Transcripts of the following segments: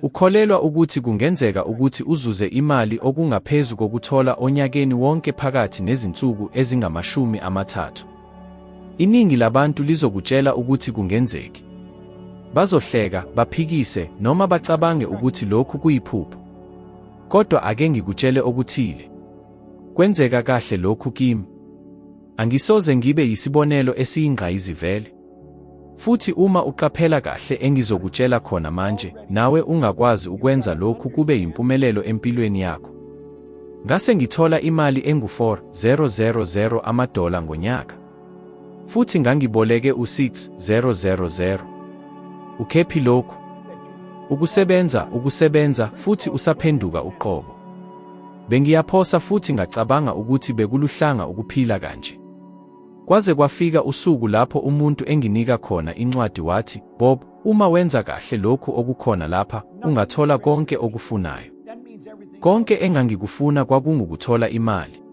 Ukholelwa ukuthi kungenzeka ukuthi uzuze imali okungaphezu kokuthola onyakeni wonke phakathi nezinsuku ezingama-30. Iningi labantu lizokutshela ukuthi kungenzeki. Bazohleka, baphikise, noma bacabange ukuthi lokhu kuyiphupho. Kodwa ake ngikutshele okuthile. Kwenzeka kahle lokhu kimi. Angisoze ngibe yisibonelo esiyingqayizivele. Futhi uma uqaphela kahle engizokutshela khona manje, nawe ungakwazi ukwenza lokhu kube yimpumelelo empilweni yakho. Ngase ngithola imali engu-4,000 amadola ngonyaka. Futhi ngangiboleke u-6,000. Ukephi lokhu? Ukusebenza futhi usaphenduka uqobo. Bengiyaphosa futhi ngacabanga ukuthi bekuluhlanga ukuphila kanje. Kwaze kwafika usuku lapho umuntu enginika khona incwadi wathi, "Bob, uma wenza kahle lokhu okukhona lapha, ungathola konke okufunayo." Konke engangikufuna kwakungukuthola imali.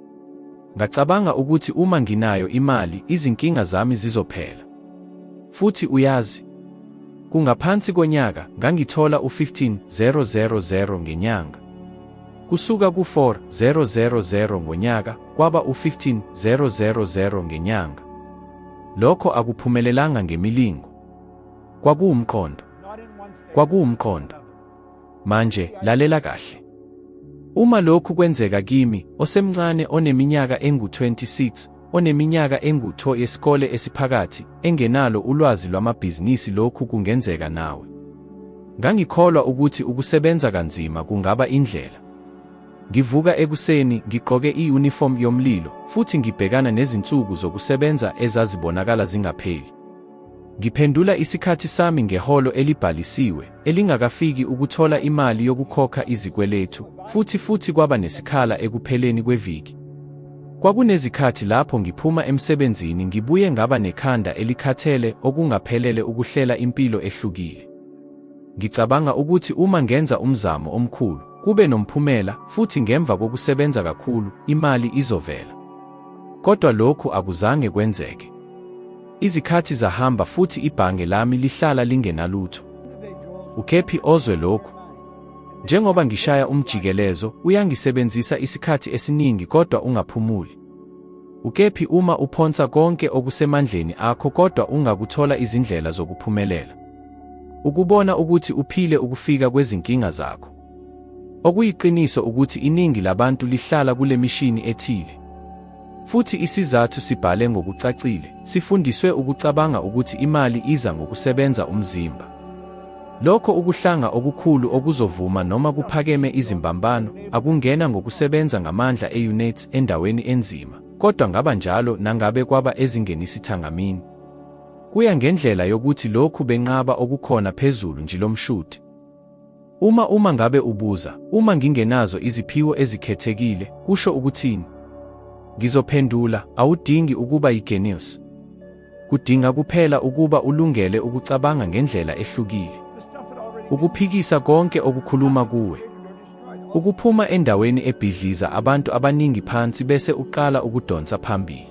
Ngacabanga ukuthi uma nginayo imali, izinkinga zami zizophela. Futhi uyazi, kungaphansi konyaka ngangithola u-15,000 ngenyanga. Kusuka ku-4,000 ngonyaka kwaba u-15,000 ngenyanga. Lokho akuphumelelanga ngemilingo. Kwakuwumqondo. Manje lalela kahle. Uma lokhu kwenzeka kimi, osemncane oneminyaka engu-26, oneminyaka engu-2 yesikole esiphakathi, engenalo ulwazi lwamabhizinisi, lokhu kungenzeka nawe. Ngangikholwa ukuthi ukusebenza kanzima kungaba indlela. Ngivuka ekuseni, ngigqoke i-uniform yomlilo, futhi ngibhekana nezinsuku zokusebenza ezazibonakala zingapheli. Ngiphendula isikhathi sami ngeholo elibhalisiwe, elingakafiki ukuthola imali yokukhokha izikweletu, futhi kwaba nesikhala ekupheleni kweviki. Kwakunezikhathi lapho ngiphuma emsebenzini ngibuye ngaba nekhanda elikhathele okungaphelele ukuhlela impilo ehlukile. Ngicabanga ukuthi uma ngenza umzamo omkhulu, kube nomphumela, futhi ngemva kokusebenza kakhulu, imali izovela. Kodwa lokhu akuzange kwenzeke. Izikhathi zahamba futhi ibhange lami lihlala lingenalutho. Ukephi ozwe lokhu? Njengoba ngishaya umjikelezo, uyangisebenzisa isikhathi esiningi kodwa ungaphumuli. Ukephi uma uphonsa konke okusemandleni akho kodwa ungakuthola izindlela zokuphumelela? Ukubona ukuthi uphile ukufika kwezinkinga zakho. Okuyiqiniso ukuthi iningi labantu lihlala kule mishini ethile. Futhi isizathu sibhale ngokucacile, sifundiswe ukucabanga ukuthi imali iza ngokusebenza umzimba. Lokho ukuhlanga okukhulu okuzovuma noma kuphakeme izimbambano, akungena ngokusebenza ngamandla e-units endaweni enzima, kodwa ngaba njalo nangabe kwaba ezingenisithangamini. Kuya ngendlela yokuthi lokhu benqaba okukhona phezulu njilomshuti. Uma ngabe ubuza, uma ngingenazo iziphiwo ezikhethekile, kusho ukuthini? Ngizophendula, awudingi ukuba yi-genius. Kudinga kuphela ukuba ulungele ukucabanga ngendlela ehlukile. Ukuphikisa konke okukhuluma kuwe. Ukuphuma endaweni ebhidliza abantu abaningi phansi bese uqala ukudonsa phambili.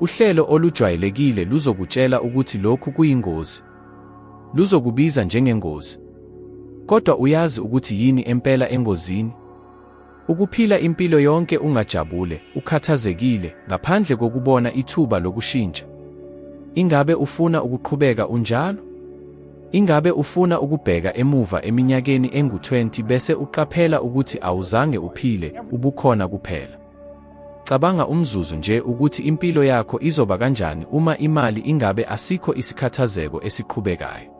Uhlelo olujwayelekile luzokutshela ukuthi lokhu kuyingozi. Luzokubiza njengengozi. Kodwa uyazi ukuthi yini empela engozini? Ukuphila impilo yonke ungajabule, ukhathazekile, ngaphandle kokubona ithuba lokushintsha. Ingabe ufuna ukuqhubeka unjalo? Ingabe ufuna ukubheka emuva eminyakeni engu-20 bese uqaphela ukuthi awuzange uphile, ubukhona kuphela? Cabanga umzuzu nje ukuthi impilo yakho izoba kanjani uma imali ingabe asikho isikhathazeko esiqhubekayo.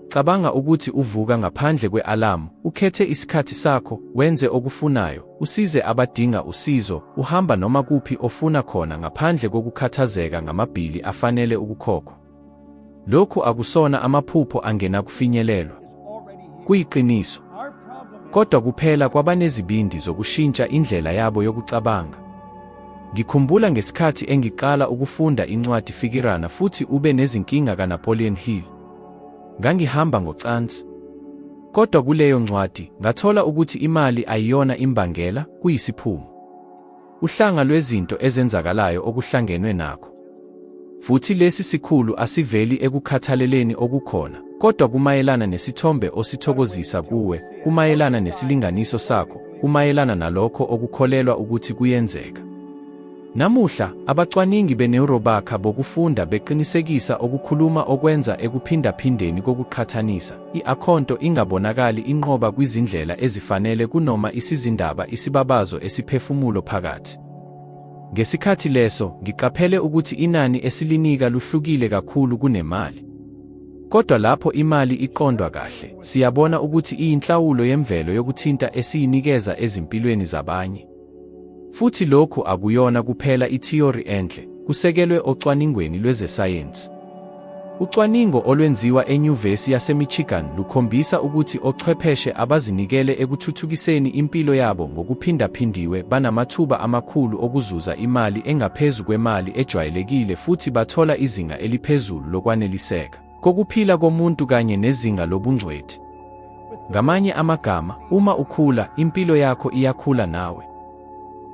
Cabanga ukuthi uvuka ngaphandle kwe-alamu, ukhethe isikhathi sakho, wenze okufunayo, usize abadinga usizo, uhamba noma kuphi ofuna khona ngaphandle kokukhathazeka ngamabhili afanele ukukhokhwa. Lokhu akusona amaphupho angena kufinyelelwa. Kuyiqiniso. Kodwa kuphela kwabanezibindi zokushintsha indlela yabo yokucabanga. Ngikhumbula ngesikhathi engiqala ukufunda incwadi Fikirana futhi ube nezinkinga kaNapoleon Hill. Ngangihamba ngocansi. Kodwa kuleyo ncwadi, ngathola ukuthi imali ayiyona imbangela, kuyisiphumo. Uhlanga lwezinto ezenzakalayo okuhlangenwe nakho. Futhi lesi sikhulu asiveli ekukhathaleleni okukhona, kodwa kumayelana nesithombe osithokozisa kuwe, kumayelana nesilinganiso sakho, kumayelana nalokho okukholelwa ukuthi kuyenzeka. Namuhla, abacwaningi beneurobakha bokufunda beqinisekisa okukhuluma okwenza ekuphindaphindeni kokuqhathanisa, i-akhonto ingabonakali inqoba kwizindlela ezifanele kunoma isizindaba isibabazo esiphefumulo phakathi. Ngesikhathi leso, ngiqaphele ukuthi inani esilinika luhlukile kakhulu kunemali. Kodwa lapho imali iqondwa kahle, siyabona ukuthi iyinhlawulo yemvelo yokuthinta esiyinikeza ezimpilweni zabanye. Futhi lokhu akuyona kuphela ithiyori enhle, kusekelwe ocwaningweni lwezesayensi. Ucwaningo olwenziwa eNyuvesi yaseMichigan lukhombisa ukuthi ochwepheshe abazinikele ekuthuthukiseni impilo yabo ngokuphindaphindiwe banamathuba amakhulu okuzuza imali engaphezu kwemali ejwayelekile futhi bathola izinga eliphezulu lokwaneliseka kokuphila komuntu kanye nezinga lobungcweti. Ngamanye amagama, uma ukhula, impilo yakho iyakhula nawe.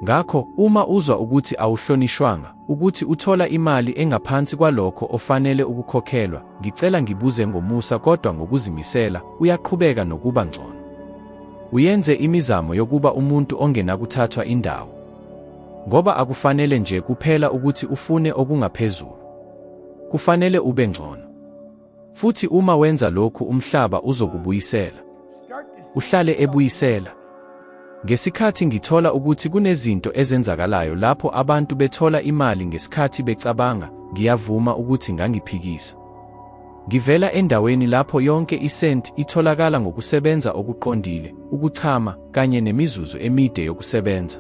Ngakho, uma uzwa ukuthi awuhlonishwanga, ukuthi uthola imali engaphansi kwalokho ofanele ukukhokhelwa, ngicela ngibuze ngomusa kodwa ngokuzimisela, uyaqhubeka nokuba ngcono. Uyenze imizamo yokuba umuntu ongenakuthathwa indawo. Ngoba akufanele nje kuphela ukuthi ufune okungaphezulu. Kufanele ube ngcono. Futhi uma wenza lokhu umhlaba uzokubuyisela. Uhlale ebuyisela. Ngesikhathi ngithola ukuthi kunezinto ezenzakalayo lapho abantu bethola imali ngesikhathi becabanga, ngiyavuma ukuthi ngangiphikisa. Ngivela endaweni lapho yonke isenti itholakala ngokusebenza okuqondile, ukuchama, kanye nemizuzu emide yokusebenza.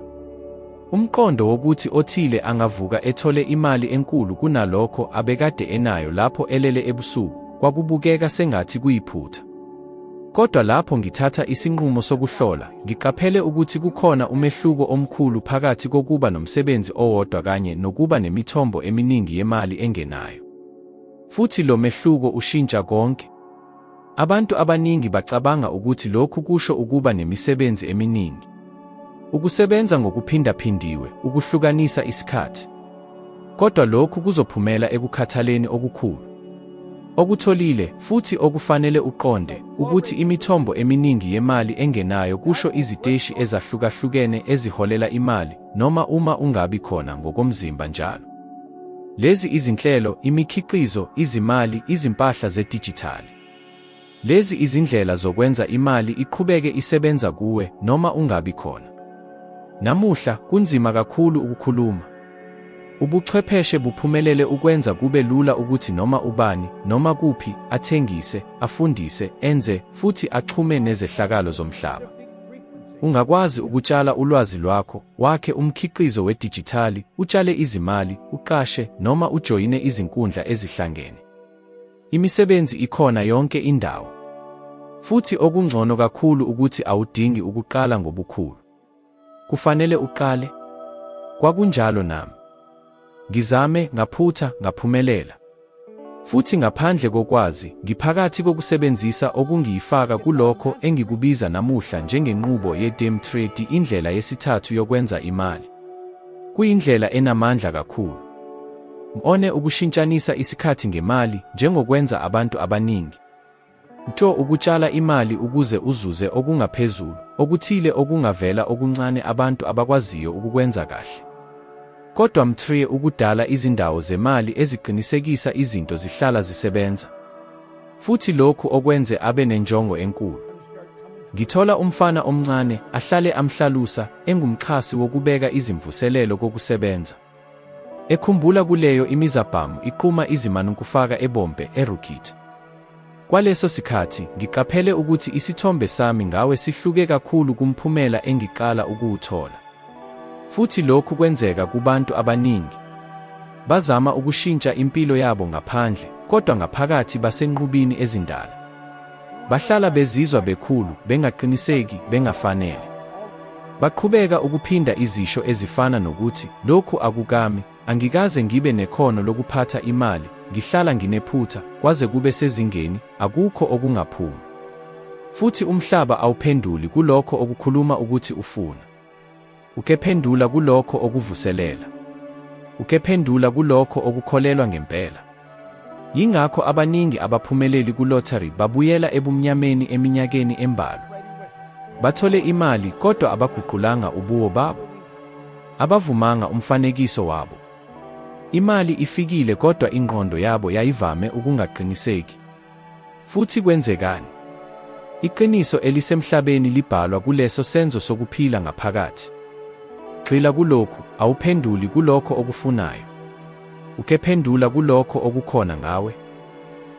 Umqondo wokuthi othile angavuka ethole imali enkulu kunalokho abekade enayo lapho elele ebusuku, kwakubukeka sengathi kuyiphutha. Kodwa lapho ngithatha isinqumo sokuhlola, ngiqaphele ukuthi kukhona umehluko omkhulu phakathi kokuba nomsebenzi owodwa kanye nokuba nemithombo eminingi yemali engenayo. Futhi lo mehluko ushintsha konke. Abantu abaningi bacabanga ukuthi lokhu kusho ukuba nemisebenzi eminingi. Ukusebenza ngokuphindaphindiwe, ukuhlukanisa isikhathi. Kodwa lokhu kuzophumela ekukhathaleni okukhulu. Okutholile futhi okufanele uqonde ukuthi imithombo eminingi yemali engenayo kusho iziteshi ezahlukahlukene eziholela imali noma uma ungabi khona ngokomzimba njalo. Lezi izinhlelo, imikhiqizo, izimali, izimpahla zedijithali. Lezi izindlela zokwenza imali iqhubeke isebenza kuwe noma ungabi khona. Namuhla kunzima kakhulu ukukhuluma. Ubuchwepheshe buphumelele ukwenza kube lula ukuthi noma ubani, noma kuphi, athengise, afundise, enze, futhi axhume nezehlakalo zomhlaba. Ungakwazi ukutshala ulwazi lwakho, wakhe umkhiqizo wedijithali, utshale izimali, uqashe, noma ujoyine izinkundla ezihlangene. Imisebenzi ikhona yonke indawo. Futhi okungcono kakhulu ukuthi awudingi ukuqala ngobukhulu. Kufanele uqale. Kwakunjalo nami. Ngizame, ngaphutha, ngaphumelela. Futhi ngaphandle kokwazi, ngiphakathi kokusebenzisa okungiyifaka kulokho engikubiza namuhla njengenqubo ye-day trade, indlela yesithathu yokwenza imali. Kuyindlela enamandla kakhulu. Mbone ukushintshanisa isikhathi ngemali njengokwenza abantu abaningi. Nto ukutshala imali ukuze uzuze okungaphezulu, okuthile okungavela okuncane abantu abakwaziyo ukukwenza kahle. Kodwa mthriye ukudala izindawo zemali eziqinisekisa izinto zihlala zisebenza. Futhi lokhu okwenze abe nenjongo enkulu. Ngithola umfana omncane ahlale amhlalusa, engumxhasi wokubeka izimvuselelo kokusebenza. Ekhumbula kuleyo imizabhamu iqhuma izimanukufaka ebombe eRukit. Kwaleso sikhathi, ngiqaphele ukuthi isithombe sami ngawe sihluke kakhulu kumphumela engiqala ukuwuthola. Futhi lokhu kwenzeka kubantu abaningi. Bazama ukushintsha impilo yabo ngaphandle, kodwa ngaphakathi basenqubini ezindala. Bahlala bezizwa bekhulu, bengaqiniseki, bengafanele. Baqhubeka ukuphinda izisho ezifana nokuthi, lokhu akukami, angikaze ngibe nekhono lokuphatha imali, ngihlala nginephutha, kwaze kube sezingeni, akukho okungaphumi. Futhi umhlaba awuphenduli kulokho okukhuluma ukuthi ufuna. Ukephendula kulokho okuvuselela. Ukephendula kulokho okukholelwa ngempela. Yingakho abaningi abaphumeleli kulottery babuyela ebumnyameni eminyakeni embalwa. Bathole imali kodwa abaguqulanga ubuwo babo. Abavumanga umfanekiso wabo. Imali ifikile kodwa ingqondo yabo yayivame ukungaqiniseki. Futhi kwenzekani? Iqiniso elisemhlabeni libhalwa kuleso senzo sokuphila ngaphakathi. Gxila kulokhu, awuphenduli kulokho okufunayo. Ukephendula kulokho okukhona ngawe.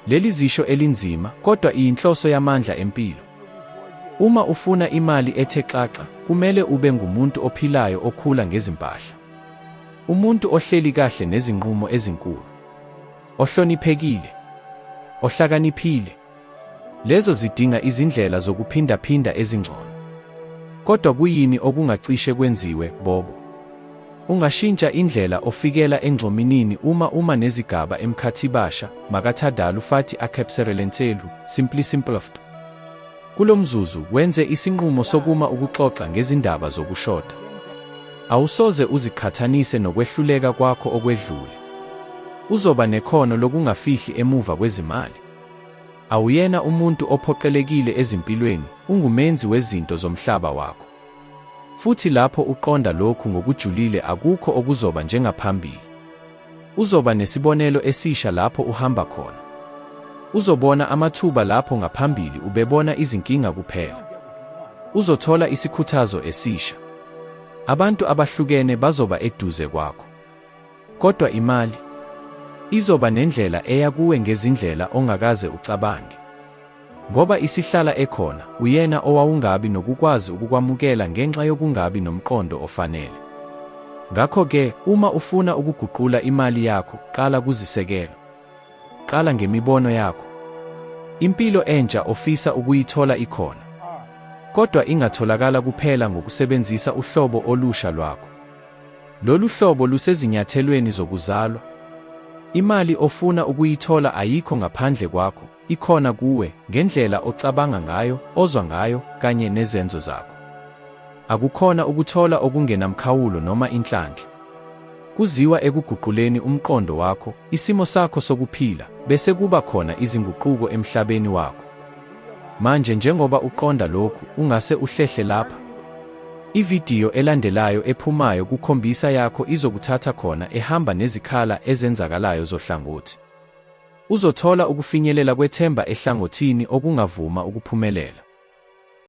Leli zisho elinzima, kodwa iyinhloso yamandla empilo. Uma ufuna imali ethe xaxa, kumele ube ngumuntu ophilayo okhula ngezimpahla. Umuntu ohleli kahle nezinqumo ezinkulu. Ohloniphekile. Ohlakaniphile. Lezo zidinga izindlela zokuphindaphinda ezingcono. Kodwa kuyini okungacishe kwenziwe, Bobo? Ungashintsha indlela ofikela engxominini uma nezigaba emkhathibasha, makathadalu fathi akepserelentelu, simplifto. Kulo mzuzu, wenze isinqumo sokuma ukuxoxa ngezindaba zokushoda. Awusoze uzikhathanise nokwehluleka kwakho okwedlule. Uzoba nekhono lokungafihli emuva kwezimali. Awuyena umuntu ophoqelekile ezimpilweni, ungumenzi wezinto zomhlaba wakho. Futhi lapho uqonda lokhu ngokujulile akukho okuzoba njengaphambili. Uzoba nesibonelo esisha lapho uhamba khona. Uzobona amathuba lapho ngaphambili ubebona izinkinga kuphela. Uzothola isikhuthazo esisha. Abantu abahlukene bazoba eduze kwakho. Kodwa imali izoba nendlela eya kuwe ngezindlela ongakaze ucabange. Ngoba isihlala ekhona, uyena owawungabi nokukwazi ukukwamukela ngenxa yokungabi nomqondo ofanele. Ngakho-ke, uma ufuna ukuguqula imali yakho, qala kuzisekelo. Qala ngemibono yakho. Impilo entsha ofisa ukuyithola ikhona. Kodwa ingatholakala kuphela ngokusebenzisa uhlobo olusha lwakho. Lolu hlobo lusezinyathelweni zokuzalwa. Imali ofuna ukuyithola ayikho ngaphandle kwakho, ikhona kuwe, ngendlela ocabanga ngayo, ozwa ngayo, kanye nezenzo zakho. Akukhona ukuthola okungenamkhawulo noma inhlanhla. Kuziwa ekuguquleni umqondo wakho, isimo sakho sokuphila, bese kuba khona izinguquko emhlabeni wakho. Manje njengoba uqonda lokhu, ungase uhlehle lapha. Ividiyo elandelayo ephumayo kukhombisa yakho izokuthatha khona ehamba nezikhala ezenzakalayo zohlangothi. Uzothola ukufinyelela kwethemba ehlangothini okungavuma ukuphumelela.